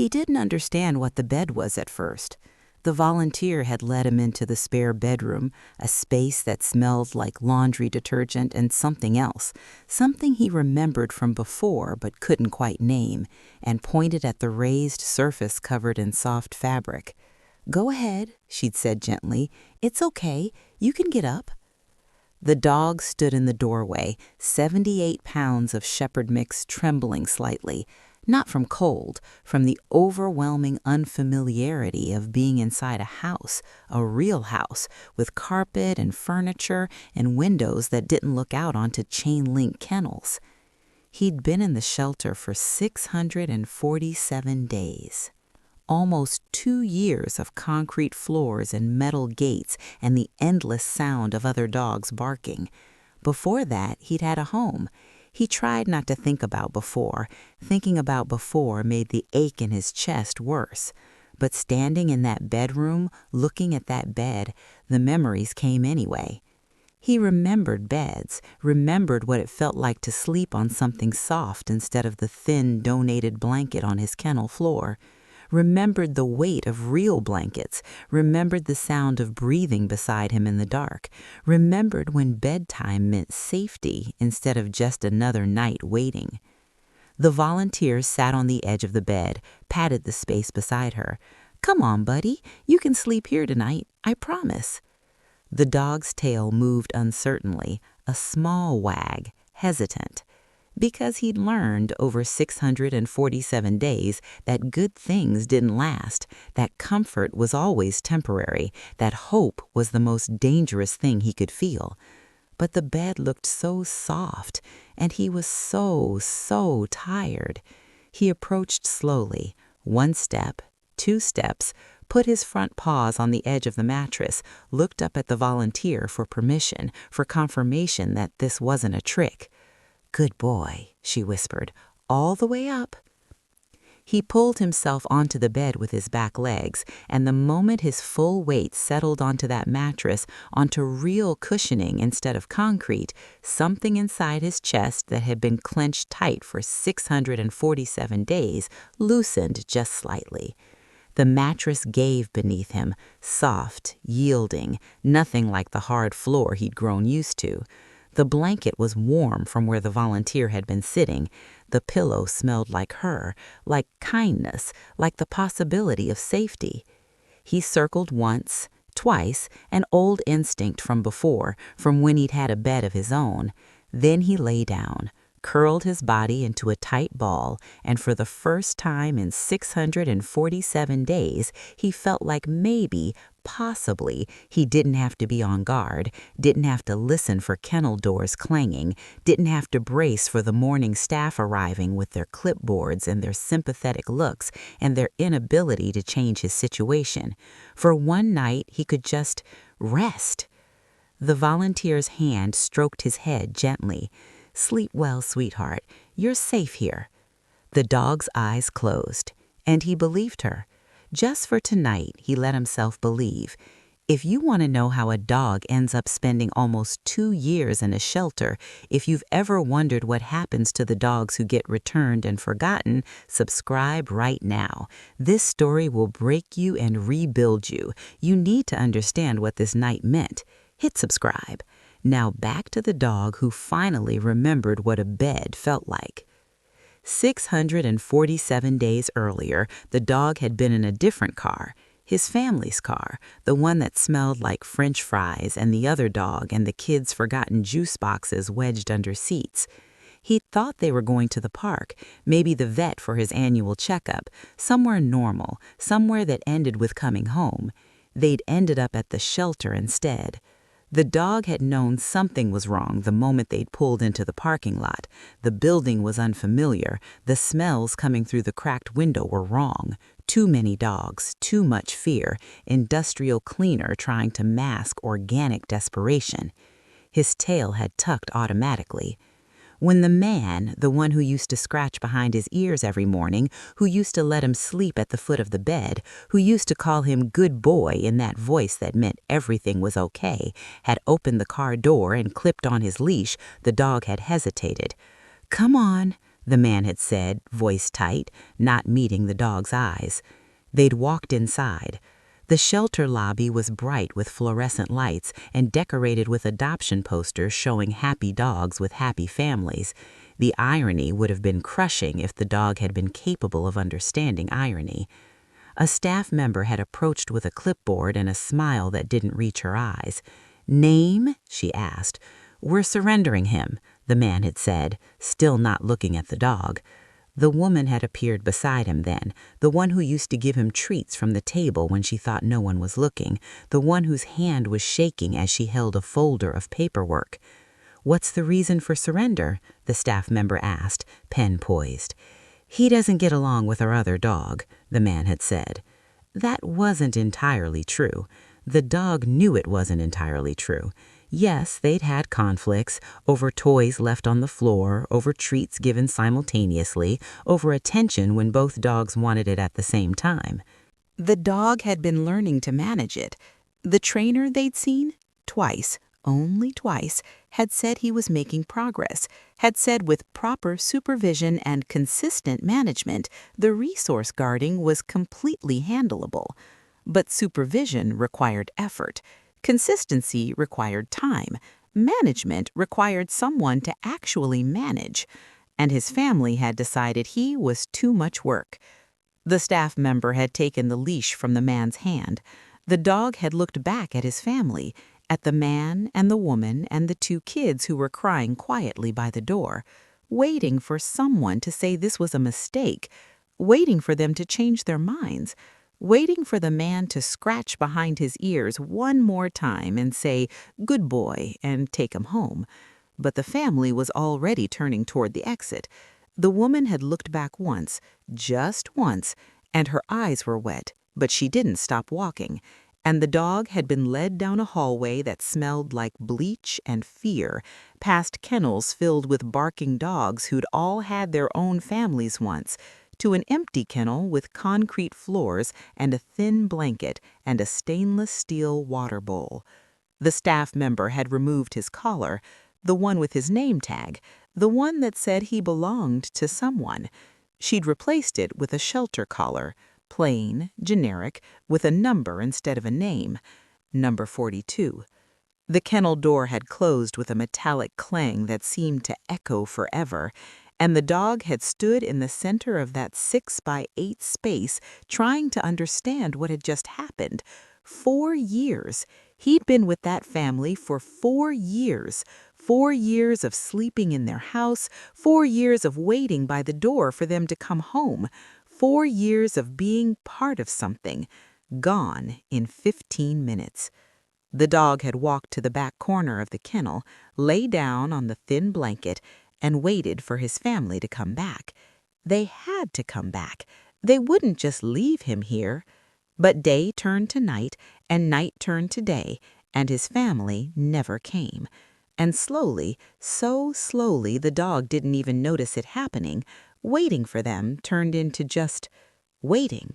He didn't understand what the bed was at first. The volunteer had led him into the spare bedroom, a space that smelled like laundry detergent and something else, something he remembered from before but couldn't quite name, and pointed at the raised surface covered in soft fabric. "Go ahead," she'd said gently. "It's okay. You can get up." The dog stood in the doorway, 78 pounds of shepherd mix trembling slightly, not from cold, from the overwhelming unfamiliarity of being inside a house, a real house, with carpet and furniture and windows that didn't look out onto chain-link kennels. He'd been in the shelter for 647 days. Almost 2 years of concrete floors and metal gates and the endless sound of other dogs barking. Before that, he'd had a home. He tried not to think about before. Thinking about before made the ache in his chest worse. But standing in that bedroom, looking at that bed, the memories came anyway. He remembered beds, remembered what it felt like to sleep on something soft instead of the thin, donated blanket on his kennel floor. Remembered the weight of real blankets, remembered the sound of breathing beside him in the dark, remembered when bedtime meant safety instead of just another night waiting. The volunteer sat on the edge of the bed, patted the space beside her. "Come on, buddy, you can sleep here tonight, I promise." The dog's tail moved uncertainly, a small wag, hesitant. Because he'd learned over 647 days that good things didn't last, that comfort was always temporary, that hope was the most dangerous thing he could feel. But the bed looked so soft, and he was so tired. He approached slowly, 1 step, 2 steps, put his front paws on the edge of the mattress, looked up at the volunteer for permission, for confirmation that this wasn't a trick. "Good boy," she whispered, "all the way up." He pulled himself onto the bed with his back legs, and the moment his full weight settled onto that mattress, onto real cushioning instead of concrete, something inside his chest that had been clenched tight for 647 days loosened just slightly. The mattress gave beneath him, soft, yielding, nothing like the hard floor he'd grown used to. The blanket was warm from where the volunteer had been sitting. The pillow smelled like her, like kindness, like the possibility of safety. He circled once, twice, an old instinct from before, from when he'd had a bed of his own. Then he lay down, curled his body into a tight ball, and for the first time in 647 days, he felt like maybe, possibly, he didn't have to be on guard, didn't have to listen for kennel doors clanging, didn't have to brace for the morning staff arriving with their clipboards and their sympathetic looks and their inability to change his situation. For one night, he could just rest. The volunteer's hand stroked his head gently. "Sleep well, sweetheart. You're safe here." The dog's eyes closed, and he believed her. Just for tonight, he let himself believe. If you want to know how a dog ends up spending almost 2 years in a shelter, if you've ever wondered what happens to the dogs who get returned and forgotten, subscribe right now. This story will break you and rebuild you. You need to understand what this night meant. Hit subscribe. Now back to the dog who finally remembered what a bed felt like. 647 days earlier, the dog had been in a different car, his family's car, the one that smelled like French fries and the other dog and the kids' forgotten juice boxes wedged under seats. He'd thought they were going to the park, maybe the vet for his annual checkup, somewhere normal, somewhere that ended with coming home. They'd ended up at the shelter instead. The dog had known something was wrong the moment they'd pulled into the parking lot. The building was unfamiliar. The smells coming through the cracked window were wrong. Too many dogs, too much fear, industrial cleaner trying to mask organic desperation. His tail had tucked automatically. When the man, the one who used to scratch behind his ears every morning, who used to let him sleep at the foot of the bed, who used to call him good boy in that voice that meant everything was okay, had opened the car door and clipped on his leash, the dog had hesitated. "Come on," the man had said, voice tight, not meeting the dog's eyes. They'd walked inside. The shelter lobby was bright with fluorescent lights and decorated with adoption posters showing happy dogs with happy families. The irony would have been crushing if the dog had been capable of understanding irony. A staff member had approached with a clipboard and a smile that didn't reach her eyes. "Name?" she asked. "We're surrendering him," the man had said, still not looking at the dog. The woman had appeared beside him then, the one who used to give him treats from the table when she thought no one was looking, the one whose hand was shaking as she held a folder of paperwork. "What's the reason for surrender?" the staff member asked, pen poised. "He doesn't get along with our other dog," the man had said. That wasn't entirely true. The dog knew it wasn't entirely true. Yes, they'd had conflicts over toys left on the floor, over treats given simultaneously, over attention when both dogs wanted it at the same time. The dog had been learning to manage it. The trainer they'd seen, twice, only twice, had said he was making progress, had said with proper supervision and consistent management, the resource guarding was completely handleable. But supervision required effort. Consistency required time. Management required someone to actually manage. And his family had decided he was too much work. The staff member had taken the leash from the man's hand. The dog had looked back at his family, at the man and the woman and the two kids who were crying quietly by the door, waiting for someone to say this was a mistake, waiting for them to change their minds, waiting for the man to scratch behind his ears one more time and say, "Good boy," and take him home. But the family was already turning toward the exit. The woman had looked back once, just once, and her eyes were wet, but she didn't stop walking. And the dog had been led down a hallway that smelled like bleach and fear, past kennels filled with barking dogs who'd all had their own families once, to an empty kennel with concrete floors and a thin blanket and a stainless steel water bowl. The staff member had removed his collar, the one with his name tag, the one that said he belonged to someone. She'd replaced it with a shelter collar, plain, generic, with a number instead of a name, number 42. The kennel door had closed with a metallic clang that seemed to echo forever, and the dog had stood in the center of that 6-by-8 space trying to understand what had just happened. 4 years. He'd been with that family for 4 years. 4 years of sleeping in their house, 4 years of waiting by the door for them to come home, 4 years of being part of something, gone in 15 minutes. The dog had walked to the back corner of the kennel, lay down on the thin blanket, and waited for his family to come back. They had to come back. They wouldn't just leave him here. But day turned to night, and night turned to day, and his family never came. And slowly, so slowly the dog didn't even notice it happening, waiting for them turned into just waiting.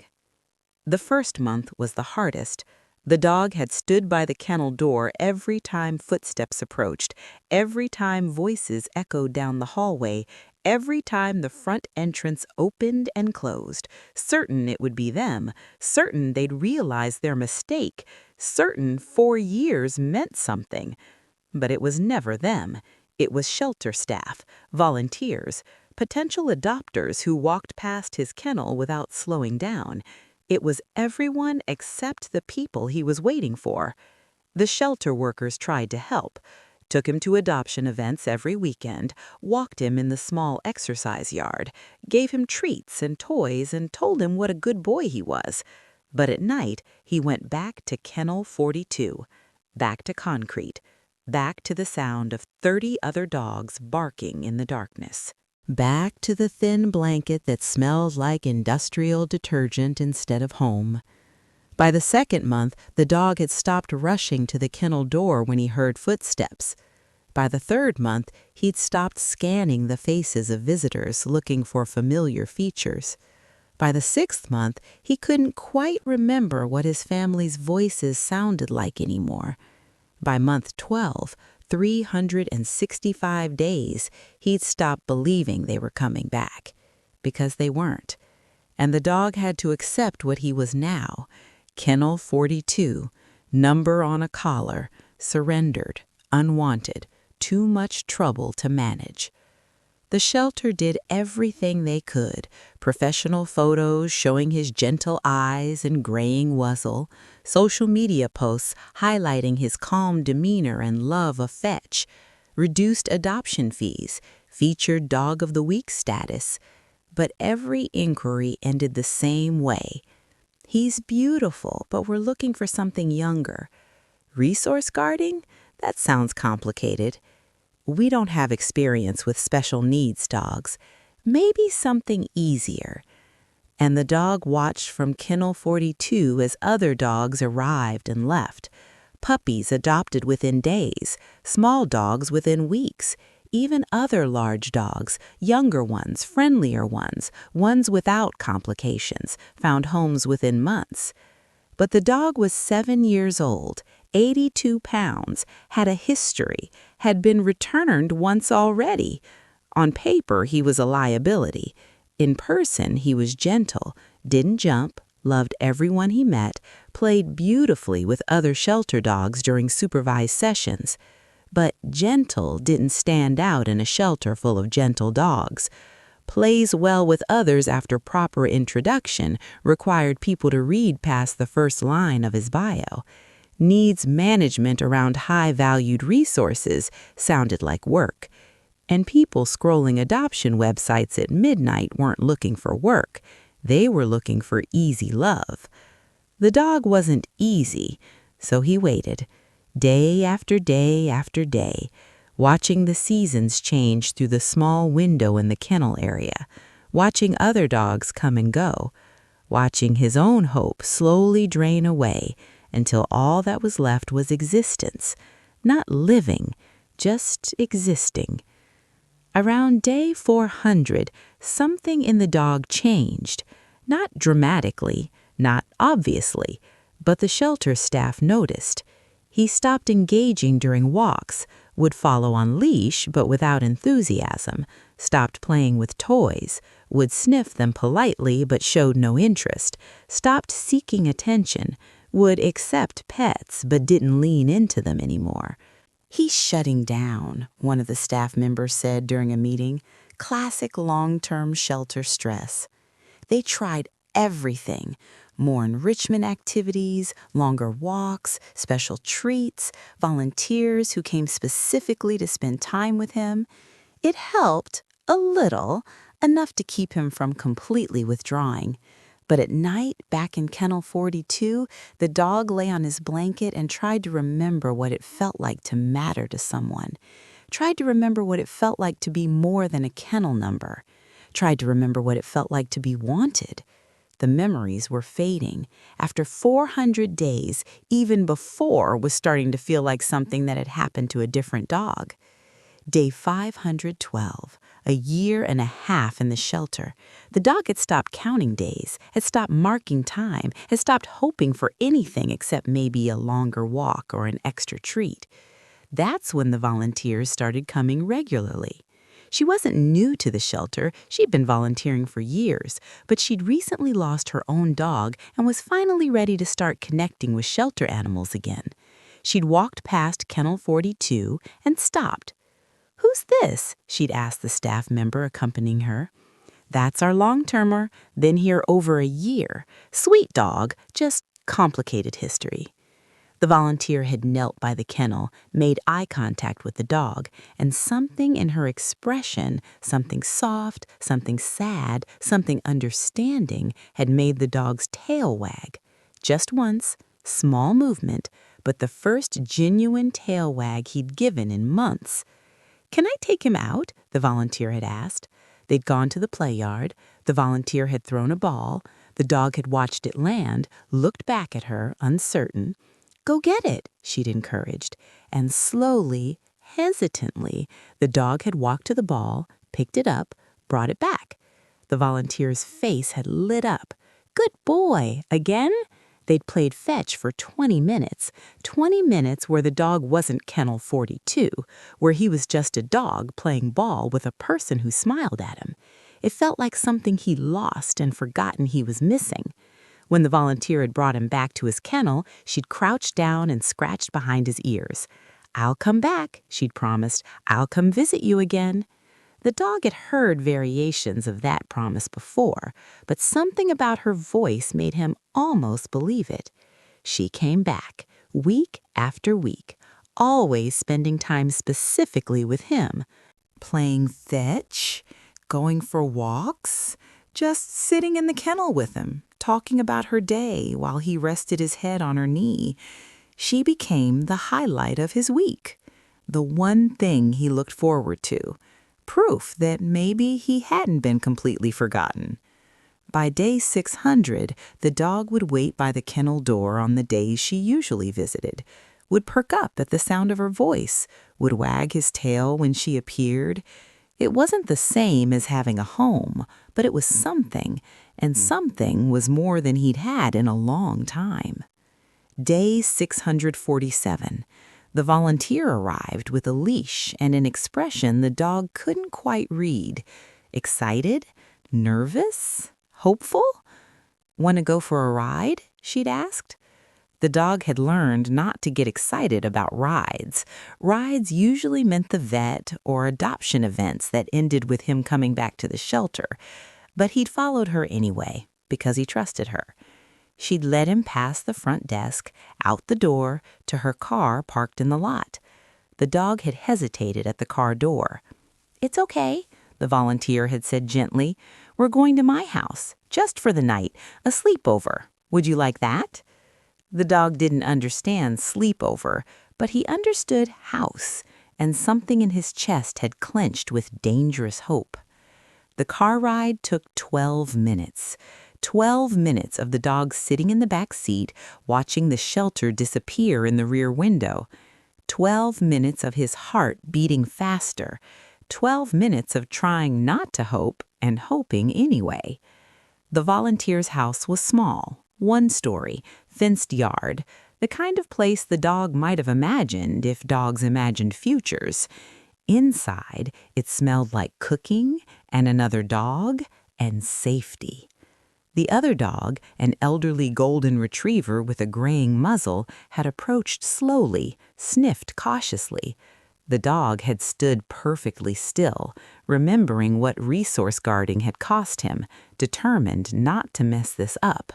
The first month was the hardest. The dog had stood by the kennel door every time footsteps approached, every time voices echoed down the hallway, every time the front entrance opened and closed, certain it would be them, certain they'd realize their mistake, certain 4 years meant something. But it was never them. It was shelter staff, volunteers, potential adopters who walked past his kennel without slowing down. It was everyone except the people he was waiting for. The shelter workers tried to help, took him to adoption events every weekend, walked him in the small exercise yard, gave him treats and toys, and told him what a good boy he was. But at night, he went back to Kennel 42, back to concrete, back to the sound of 30 other dogs barking in the darkness. Back to the thin blanket that smelled like industrial detergent instead of home. By the second month, the dog had stopped rushing to the kennel door when he heard footsteps. By the third month, he'd stopped scanning the faces of visitors looking for familiar features. By the 6th month, he couldn't quite remember what his family's voices sounded like anymore. By month 12, 365 days, he'd stopped believing they were coming back, because they weren't. And the dog had to accept what he was now, Kennel 42, number on a collar, surrendered, unwanted, too much trouble to manage. The shelter did everything they could, professional photos showing his gentle eyes and graying muzzle, social media posts highlighting his calm demeanor and love of fetch, reduced adoption fees, featured Dog of the Week status. But every inquiry ended the same way. He's beautiful, but we're looking for something younger. Resource guarding? That sounds complicated. We don't have experience with special needs dogs. Maybe something easier. And the dog watched from Kennel 42 as other dogs arrived and left. Puppies adopted within days, small dogs within weeks, even other large dogs, younger ones, friendlier ones, ones without complications, found homes within months. But the dog was 7 years old, 82 pounds, had a history, had been returned once already. On paper, he was a liability. In person, he was gentle, didn't jump, loved everyone he met, played beautifully with other shelter dogs during supervised sessions. But gentle didn't stand out in a shelter full of gentle dogs. Plays well with others after proper introduction required people to read past the first line of his bio. Needs management around high-valued resources sounded like work. And people scrolling adoption websites at midnight weren't looking for work. They were looking for easy love. The dog wasn't easy, so he waited, day after day after day, watching the seasons change through the small window in the kennel area, watching other dogs come and go, watching his own hope slowly drain away until all that was left was existence, not living, just existing. Around day 400, something in the dog changed, not dramatically, not obviously, but the shelter staff noticed. He stopped engaging during walks, would follow on leash but without enthusiasm, stopped playing with toys, would sniff them politely but showed no interest, stopped seeking attention, would accept pets but didn't lean into them anymore. "He's shutting down," one of the staff members said during a meeting. "Classic long-term shelter stress." They tried everything: more enrichment activities, longer walks, special treats, volunteers who came specifically to spend time with him. It helped a little, enough to keep him from completely withdrawing. But at night, back in Kennel 42, the dog lay on his blanket and tried to remember what it felt like to matter to someone. Tried to remember what it felt like to be more than a kennel number. Tried to remember what it felt like to be wanted. The memories were fading. After 400 days, even before was starting to feel like something that had happened to a different dog. Day 512, a year and a half in the shelter. The dog had stopped counting days, had stopped marking time, had stopped hoping for anything except maybe a longer walk or an extra treat. That's when the volunteers started coming regularly. She wasn't new to the shelter. She'd been volunteering for years, but she'd recently lost her own dog and was finally ready to start connecting with shelter animals again. She'd walked past Kennel 42 and stopped. "Who's this?" she'd asked the staff member accompanying her. "That's our long-termer, been here over a year. Sweet dog, just complicated history." The volunteer had knelt by the kennel, made eye contact with the dog, and something in her expression, something soft, something sad, something understanding, had made the dog's tail wag. Just once, small movement, but the first genuine tail wag he'd given in months. "Can I take him out?" the volunteer had asked. They'd gone to the play yard. The volunteer had thrown a ball. The dog had watched it land, looked back at her, uncertain. "Go get it," she'd encouraged. And slowly, hesitantly, the dog had walked to the ball, picked it up, brought it back. The volunteer's face had lit up. "Good boy. Again?" They'd played fetch for 20 minutes, 20 minutes where the dog wasn't Kennel 42, where he was just a dog playing ball with a person who smiled at him. It felt like something he'd lost and forgotten he was missing. When the volunteer had brought him back to his kennel, she'd crouched down and scratched behind his ears. "I'll come back," she'd promised. "I'll come visit you again." The dog had heard variations of that promise before, but something about her voice made him almost believe it. She came back, week after week, always spending time specifically with him, playing fetch, going for walks, just sitting in the kennel with him, talking about her day while he rested his head on her knee. She became the highlight of his week, the one thing he looked forward to. Proof that maybe he hadn't been completely forgotten. By day 600, the dog would wait by the kennel door on the days she usually visited, would perk up at the sound of her voice, would wag his tail when she appeared. It wasn't the same as having a home, but it was something, and something was more than he'd had in a long time. Day 647. The volunteer arrived with a leash and an expression the dog couldn't quite read. Excited? Nervous? Hopeful? "Want to go for a ride?" she'd asked. The dog had learned not to get excited about rides. Rides usually meant the vet or adoption events that ended with him coming back to the shelter. But he'd followed her anyway, because he trusted her. She'd led him past the front desk, out the door, to her car parked in the lot. The dog had hesitated at the car door. "It's okay," the volunteer had said gently. "We're going to my house, just for the night, a sleepover. Would you like that?" The dog didn't understand sleepover, but he understood house, and something in his chest had clenched with dangerous hope. The car ride took 12 minutes. 12 minutes of the dog sitting in the back seat, watching the shelter disappear in the rear window. 12 minutes of his heart beating faster. 12 minutes of trying not to hope and hoping anyway. The volunteer's house was small, one story, fenced yard, the kind of place the dog might have imagined if dogs imagined futures. Inside, it smelled like cooking and another dog and safety. The other dog, an elderly golden retriever with a graying muzzle, had approached slowly, sniffed cautiously. The dog had stood perfectly still, remembering what resource guarding had cost him, determined not to mess this up.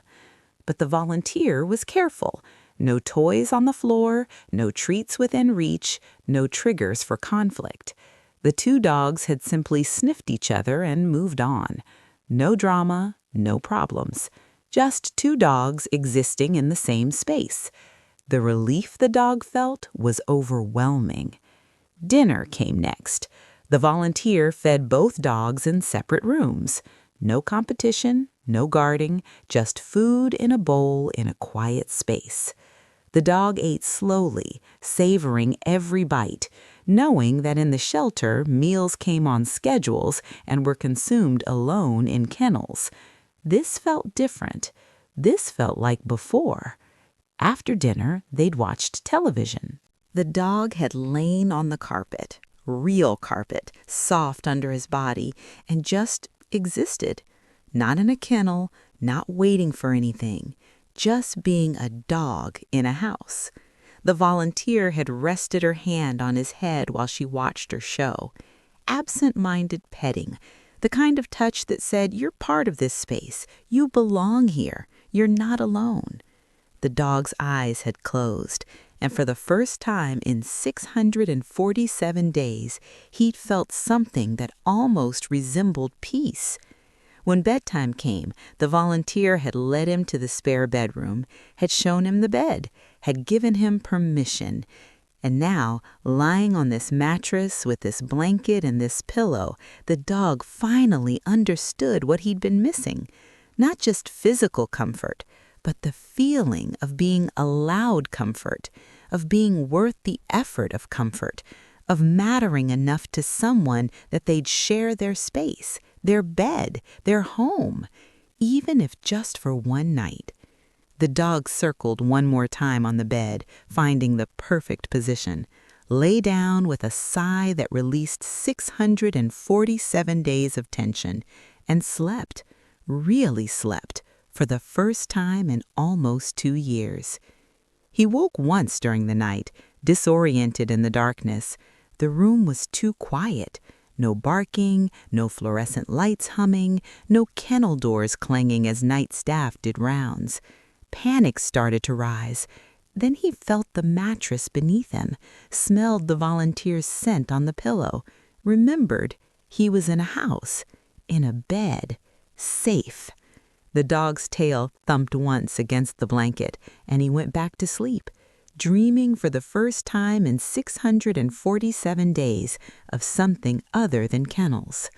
But the volunteer was careful. No toys on the floor, no treats within reach, no triggers for conflict. The two dogs had simply sniffed each other and moved on. No drama, no problems. Just two dogs existing in the same space. The relief the dog felt was overwhelming. Dinner came next. The volunteer fed both dogs in separate rooms. No competition, no guarding, just food in a bowl in a quiet space. The dog ate slowly, savoring every bite, knowing that in the shelter meals came on schedules and were consumed alone in kennels. This felt different. This felt like before. After dinner, they'd watched television. The dog had lain on the carpet, real carpet, soft under his body, and just existed. Not in a kennel, not waiting for anything, just being a dog in a house. The volunteer had rested her hand on his head while she watched her show. Absent-minded petting, the kind of touch that said, "You're part of this space. You belong here. You're not alone." The dog's eyes had closed, and for the first time in 647 days, he'd felt something that almost resembled peace. When bedtime came, the volunteer had led him to the spare bedroom, had shown him the bed, had given him permission. And now, lying on this mattress with this blanket and this pillow, the dog finally understood what he'd been missing. Not just physical comfort, but the feeling of being allowed comfort, of being worth the effort of comfort, of mattering enough to someone that they'd share their space, their bed, their home, even if just for one night. The dog circled one more time on the bed, finding the perfect position, lay down with a sigh that released 647 days of tension, and slept, really slept, for the first time in almost 2 years. He woke once during the night, disoriented in the darkness. The room was too quiet. No barking, no fluorescent lights humming, no kennel doors clanging as night staff did rounds. Panic started to rise. Then he felt the mattress beneath him, smelled the volunteer's scent on the pillow, remembered he was in a house, in a bed, safe. The dog's tail thumped once against the blanket, and he went back to sleep, dreaming for the first time in 647 days of something other than kennels.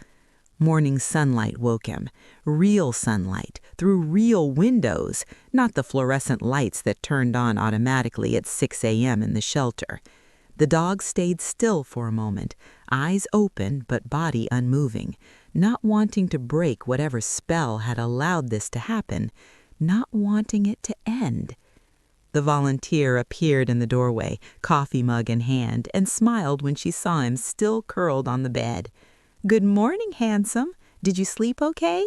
Morning sunlight woke him, real sunlight, through real windows, not the fluorescent lights that turned on automatically at 6 a.m. in the shelter. The dog stayed still for a moment, eyes open but body unmoving, not wanting to break whatever spell had allowed this to happen, not wanting it to end. The volunteer appeared in the doorway, coffee mug in hand, and smiled when she saw him still curled on the bed. "Good morning, handsome. Did you sleep okay?"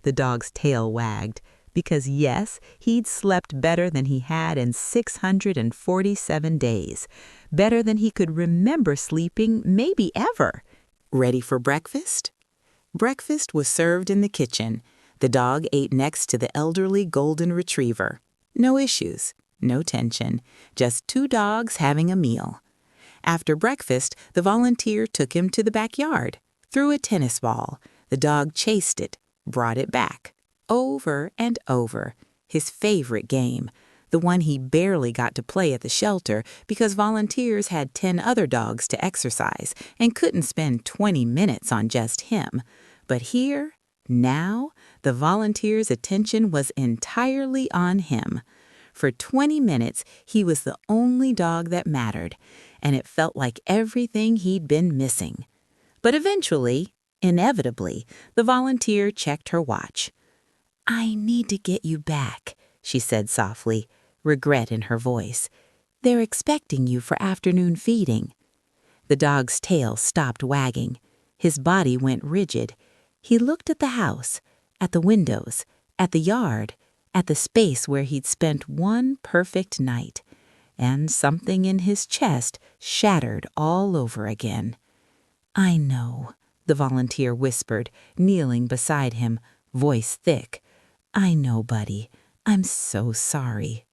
The dog's tail wagged, because yes, he'd slept better than he had in 647 days, better than he could remember sleeping maybe ever. Ready for breakfast? Breakfast was served in the kitchen. The dog ate next to the elderly golden retriever. No issues, no tension, just 2 dogs having a meal. After breakfast, the volunteer took him to the backyard, threw a tennis ball. The dog chased it, brought it back, over and over, his favorite game, the one he barely got to play at the shelter because volunteers had 10 other dogs to exercise and couldn't spend 20 minutes on just him. But here, now, the volunteer's attention was entirely on him. For 20 minutes, he was the only dog that mattered, and it felt like everything he'd been missing. But eventually, inevitably, the volunteer checked her watch. "I need to get you back," she said softly, regret in her voice. "They're expecting you for afternoon feeding." The dog's tail stopped wagging. His body went rigid. He looked at the house, at the windows, at the yard, at the space where he'd spent one perfect night, and something in his chest shattered all over again. "I know," the volunteer whispered, kneeling beside him, voice thick. "I know, buddy. I'm so sorry."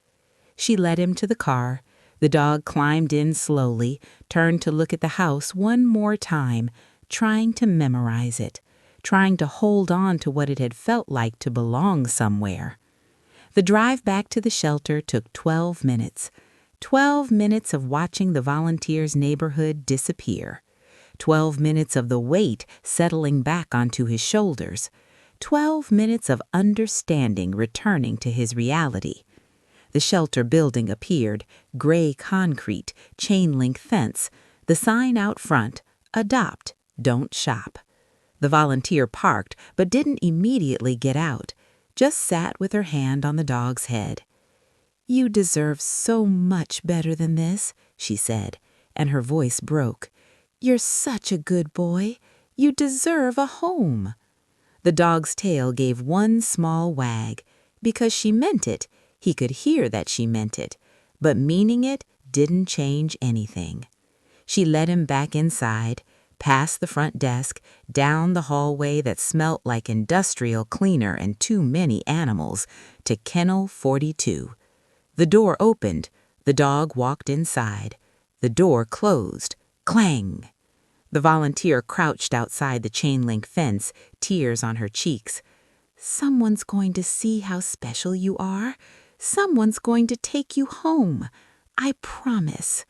She led him to the car. The dog climbed in slowly, turned to look at the house one more time, trying to memorize it, trying to hold on to what it had felt like to belong somewhere. The drive back to the shelter took 12 minutes. 12 minutes of watching the volunteer's neighborhood disappear. 12 minutes of the weight settling back onto his shoulders. 12 minutes of understanding returning to his reality. The shelter building appeared, gray concrete, chain-link fence, the sign out front, "Adopt, don't shop." The volunteer parked but didn't immediately get out, just sat with her hand on the dog's head. "You deserve so much better than this," she said, and her voice broke. "You're such a good boy. You deserve a home." The dog's tail gave one small wag. Because she meant it, he could hear that she meant it, but meaning it didn't change anything. She led him back inside, past the front desk, down the hallway that smelt like industrial cleaner and too many animals, to Kennel 42. The door opened. The dog walked inside. The door closed. Clang! The volunteer crouched outside the chain-link fence, tears on her cheeks. "Someone's going to see how special you are. Someone's going to take you home. I promise."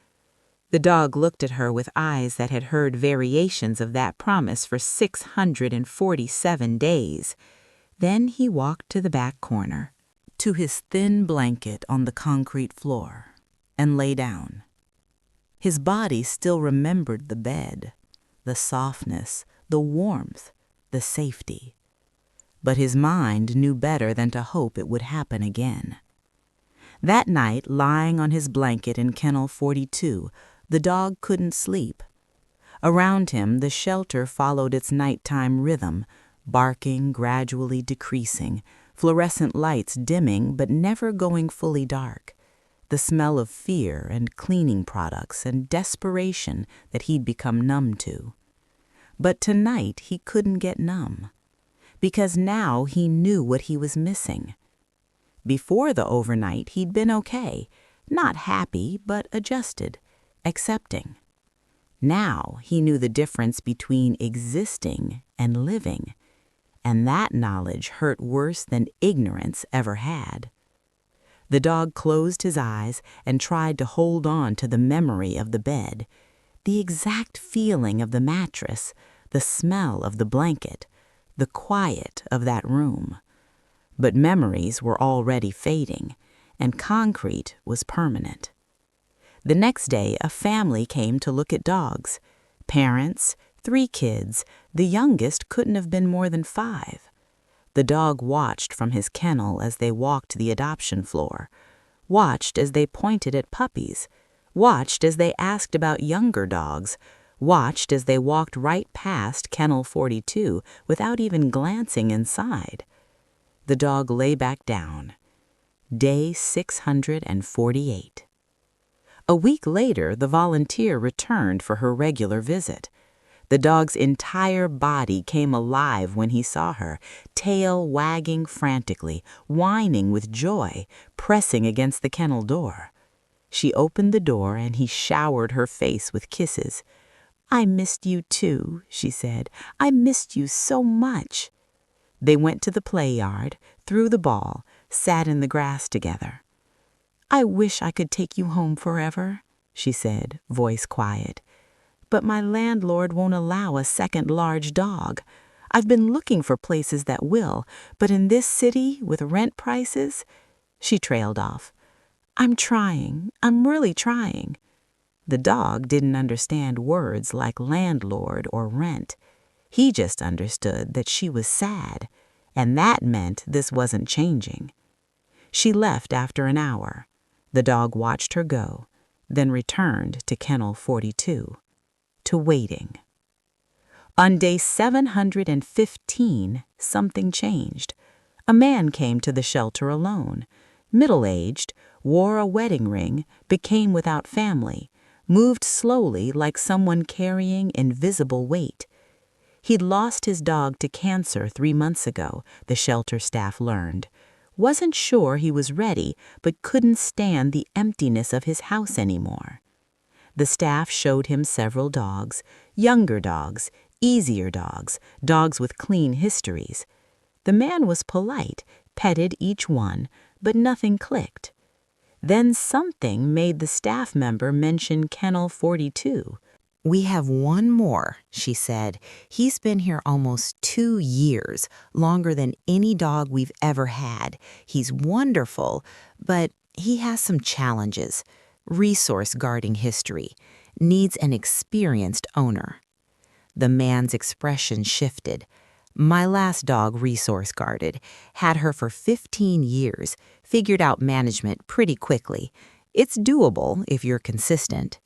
The dog looked at her with eyes that had heard variations of that promise for 647 days. Then he walked to the back corner, to his thin blanket on the concrete floor, and lay down. His body still remembered the bed, the softness, the warmth, the safety. But his mind knew better than to hope it would happen again. That night, lying on his blanket in kennel 42, the dog couldn't sleep. Around him, the shelter followed its nighttime rhythm, barking gradually decreasing, fluorescent lights dimming but never going fully dark. The smell of fear and cleaning products and desperation that he'd become numb to. But tonight he couldn't get numb, because now he knew what he was missing. Before the overnight, he'd been okay, not happy, but adjusted, accepting. Now he knew the difference between existing and living, and that knowledge hurt worse than ignorance ever had. The dog closed his eyes and tried to hold on to the memory of the bed, the exact feeling of the mattress, the smell of the blanket, the quiet of that room. But memories were already fading, and concrete was permanent. The next day, a family came to look at dogs. Parents, 3 kids, the youngest couldn't have been more than 5. The dog watched from his kennel as they walked the adoption floor, watched as they pointed at puppies, watched as they asked about younger dogs, watched as they walked right past kennel 42 without even glancing inside. The dog lay back down. Day 648. A week later, the volunteer returned for her regular visit. The dog's entire body came alive when he saw her, tail wagging frantically, whining with joy, pressing against the kennel door. She opened the door and he showered her face with kisses. "I missed you too," she said. "I missed you so much." They went to the play yard, threw the ball, sat in the grass together. "I wish I could take you home forever," she said, voice quiet. "But my landlord won't allow a second large dog. I've been looking for places that will, but in this city with rent prices—" She trailed off. "I'm trying. I'm really trying." The dog didn't understand words like landlord or rent. He just understood that she was sad, and that meant this wasn't changing. She left after an hour. The dog watched her go, then returned to kennel 42, to waiting. On day 715, something changed. A man came to the shelter alone, middle-aged, wore a wedding ring, became without family, moved slowly like someone carrying invisible weight. He'd lost his dog to cancer 3 months ago, the shelter staff learned. Wasn't sure he was ready, but couldn't stand the emptiness of his house anymore. The staff showed him several dogs, younger dogs, easier dogs, dogs with clean histories. The man was polite, petted each one, but nothing clicked. Then something made the staff member mention kennel 42. "We have one more," she said. "He's been here almost 2 years, longer than any dog we've ever had. He's wonderful, but he has some challenges. Resource guarding history. Needs an experienced owner." The man's expression shifted. "My last dog resource guarded. Had her for 15 years. Figured out management pretty quickly. It's doable if you're consistent.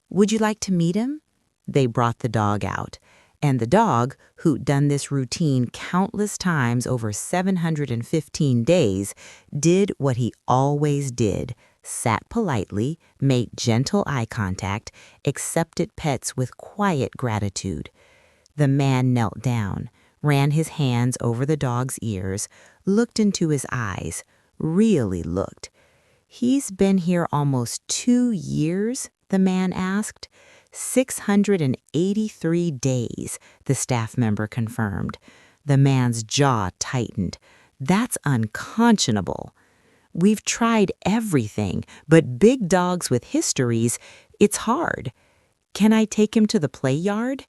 Would you like to meet him?" They brought the dog out, and the dog, who'd done this routine countless times over 715 days, did what he always did, sat politely, made gentle eye contact, accepted pets with quiet gratitude. The man knelt down, ran his hands over the dog's ears, looked into his eyes, really looked. "He's been here almost 2 years?" the man asked. 683 days, the staff member confirmed. The man's jaw tightened. "That's unconscionable. We've tried everything, but big dogs with histories, it's hard. Can I take him to the play yard?"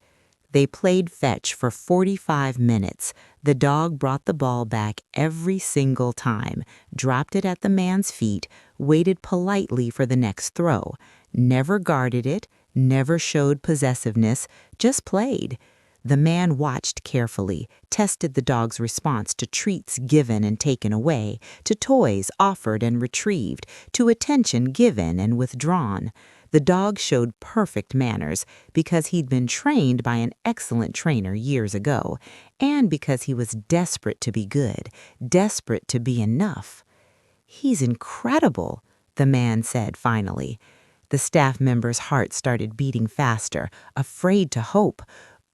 They played fetch for 45 minutes. The dog brought the ball back every single time, dropped it at the man's feet, waited politely for the next throw, never guarded it, never showed possessiveness, just played. The man watched carefully, tested the dog's response to treats given and taken away, to toys offered and retrieved, to attention given and withdrawn. The dog showed perfect manners because he'd been trained by an excellent trainer years ago, and because he was desperate to be good, desperate to be enough. "He's incredible," the man said finally. The staff member's heart started beating faster, afraid to hope.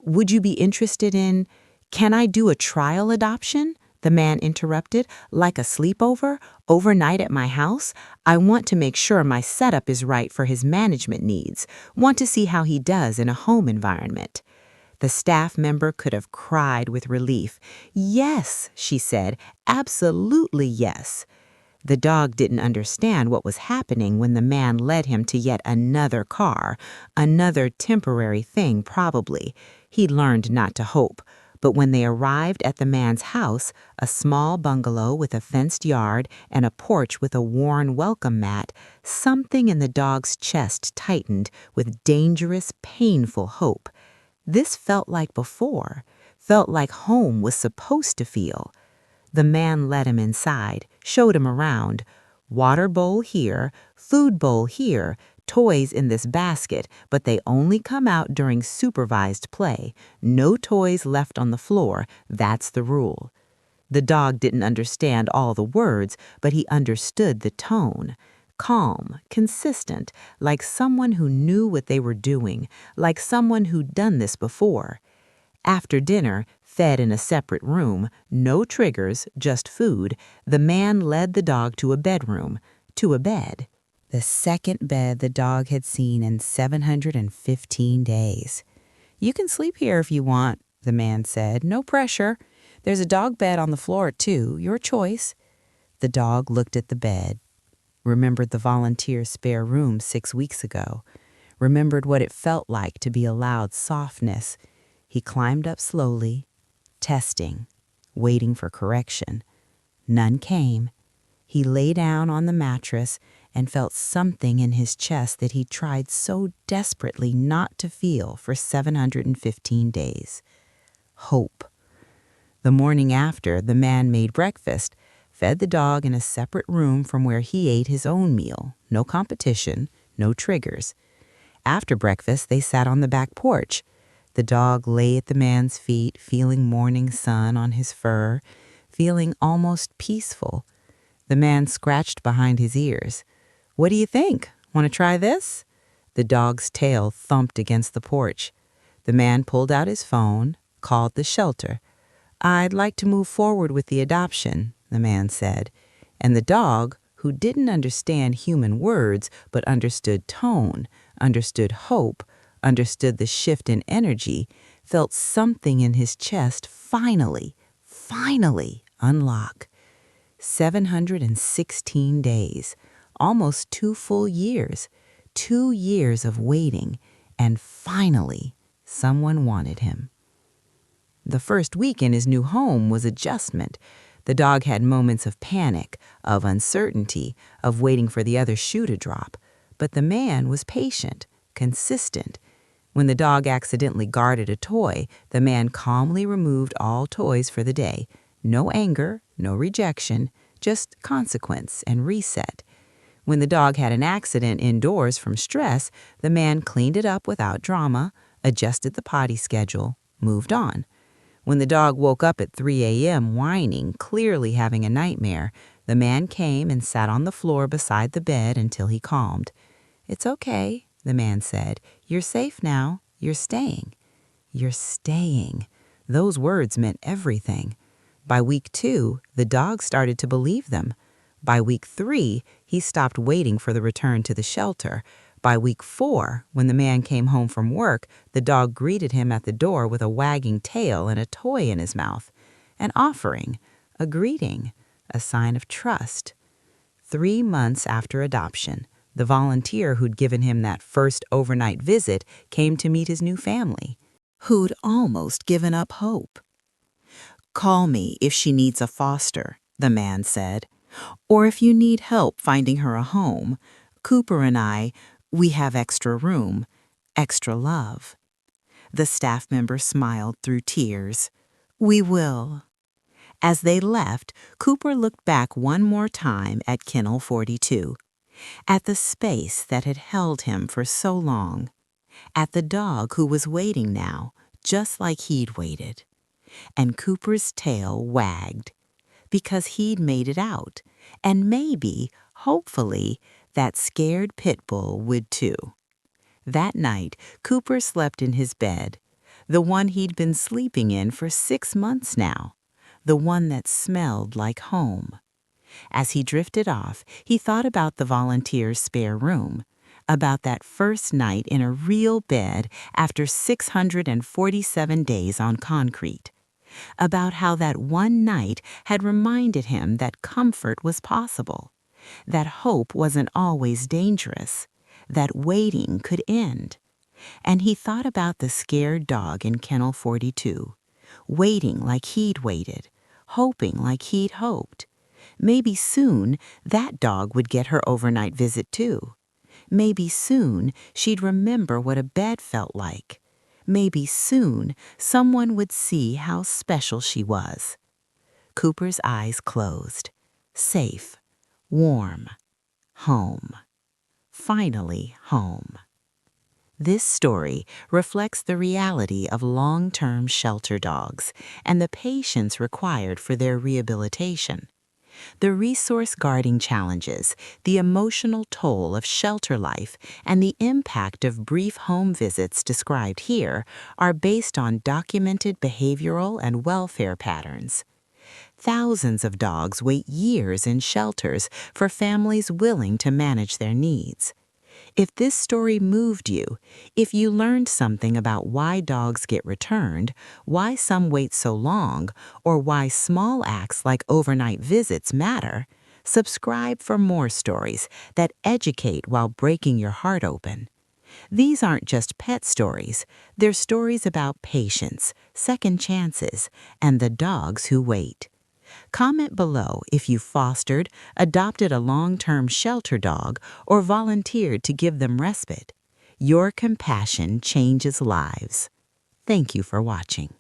"Would you be interested in— Can I do a trial adoption?" the man interrupted. "Like a sleepover? Overnight at my house? I want to make sure my setup is right for his management needs. Want to see how he does in a home environment." The staff member could have cried with relief. "Yes," she said, "absolutely yes." The dog didn't understand what was happening when the man led him to yet another car, another temporary thing probably. He'd learned not to hope. But when they arrived at the man's house, a small bungalow with a fenced yard and a porch with a worn welcome mat, something in the dog's chest tightened with dangerous, painful hope. This felt like before, felt like home was supposed to feel. The man led him inside, showed him around. Water bowl here, food bowl here, toys in this basket, but they only come out during supervised play. No toys left on the floor, that's the rule. The dog didn't understand all the words, but he understood the tone. Calm, consistent, like someone who knew what they were doing, like someone who'd done this before. After dinner, fed in a separate room, no triggers, just food, the man led the dog to a bedroom, to a bed. The second bed the dog had seen in 715 days. "You can sleep here if you want," the man said. "No pressure. There's a dog bed on the floor, too. Your choice." The dog looked at the bed, remembered the volunteer's spare room 6 weeks ago, remembered what it felt like to be allowed softness. He climbed up slowly, testing, waiting for correction. None came. He lay down on the mattress and felt something in his chest that he tried so desperately not to feel for 715 days. Hope. The morning after, the man made breakfast, fed the dog in a separate room from where he ate his own meal. No competition, no triggers. After breakfast, they sat on the back porch. The dog lay at the man's feet, feeling morning sun on his fur, feeling almost peaceful. The man scratched behind his ears. "What do you think? Want to try this?" The dog's tail thumped against the porch. The man pulled out his phone, called the shelter. "I'd like to move forward with the adoption," the man said. And the dog, who didn't understand human words but understood tone, understood hope, understood the shift in energy, felt something in his chest finally unlock. 716 days, almost 2 full years, 2 years of waiting, and finally someone wanted him. The first week in his new home was adjustment. The dog had moments of panic, of uncertainty, of waiting for the other shoe to drop. But the man was patient, consistent. When the dog accidentally guarded a toy, the man calmly removed all toys for the day. No anger, no rejection, just consequence and reset. When the dog had an accident indoors from stress, the man cleaned it up without drama, adjusted the potty schedule, moved on. When the dog woke up at 3 a.m. whining, clearly having a nightmare, the man came and sat on the floor beside the bed until he calmed. "It's okay," the man said. "You're safe now. You're staying." You're staying. Those words meant everything. By week 2, the dog started to believe them. By week 3, he stopped waiting for the return to the shelter. By week 4, when the man came home from work, the dog greeted him at the door with a wagging tail and a toy in his mouth. An offering, a greeting, a sign of trust. 3 months after adoption, the volunteer who'd given him that first overnight visit came to meet his new family, who'd almost given up hope. "Call me if she needs a foster," the man said. "Or if you need help finding her a home. Cooper and I, we have extra room, extra love." The staff member smiled through tears. "We will." As they left, Cooper looked back one more time at Kennel 42, at the space that had held him for so long, at the dog who was waiting now, just like he'd waited. And Cooper's tail wagged, because he'd made it out, and maybe, hopefully, that scared pit bull would too. That night, Cooper slept in his bed, the one he'd been sleeping in for 6 months now, the one that smelled like home. As he drifted off, he thought about the volunteer's spare room, about that first night in a real bed after 647 days on concrete, about how that one night had reminded him that comfort was possible, that hope wasn't always dangerous, that waiting could end. And he thought about the scared dog in Kennel 42, waiting like he'd waited, hoping like he'd hoped. Maybe soon that dog would get her overnight visit too. Maybe soon she'd remember what a bed felt like. Maybe soon someone would see how special she was. Cooper's eyes closed. Safe, warm, home. Finally home. This story reflects the reality of long-term shelter dogs and the patience required for their rehabilitation. The resource guarding challenges, the emotional toll of shelter life, and the impact of brief home visits described here are based on documented behavioral and welfare patterns. Thousands of dogs wait years in shelters for families willing to manage their needs. If this story moved you, if you learned something about why dogs get returned, why some wait so long, or why small acts like overnight visits matter, subscribe for more stories that educate while breaking your heart open. These aren't just pet stories, they're stories about patience, second chances, and the dogs who wait. Comment below if you fostered, adopted a long-term shelter dog, or volunteered to give them respite. Your compassion changes lives. Thank you for watching.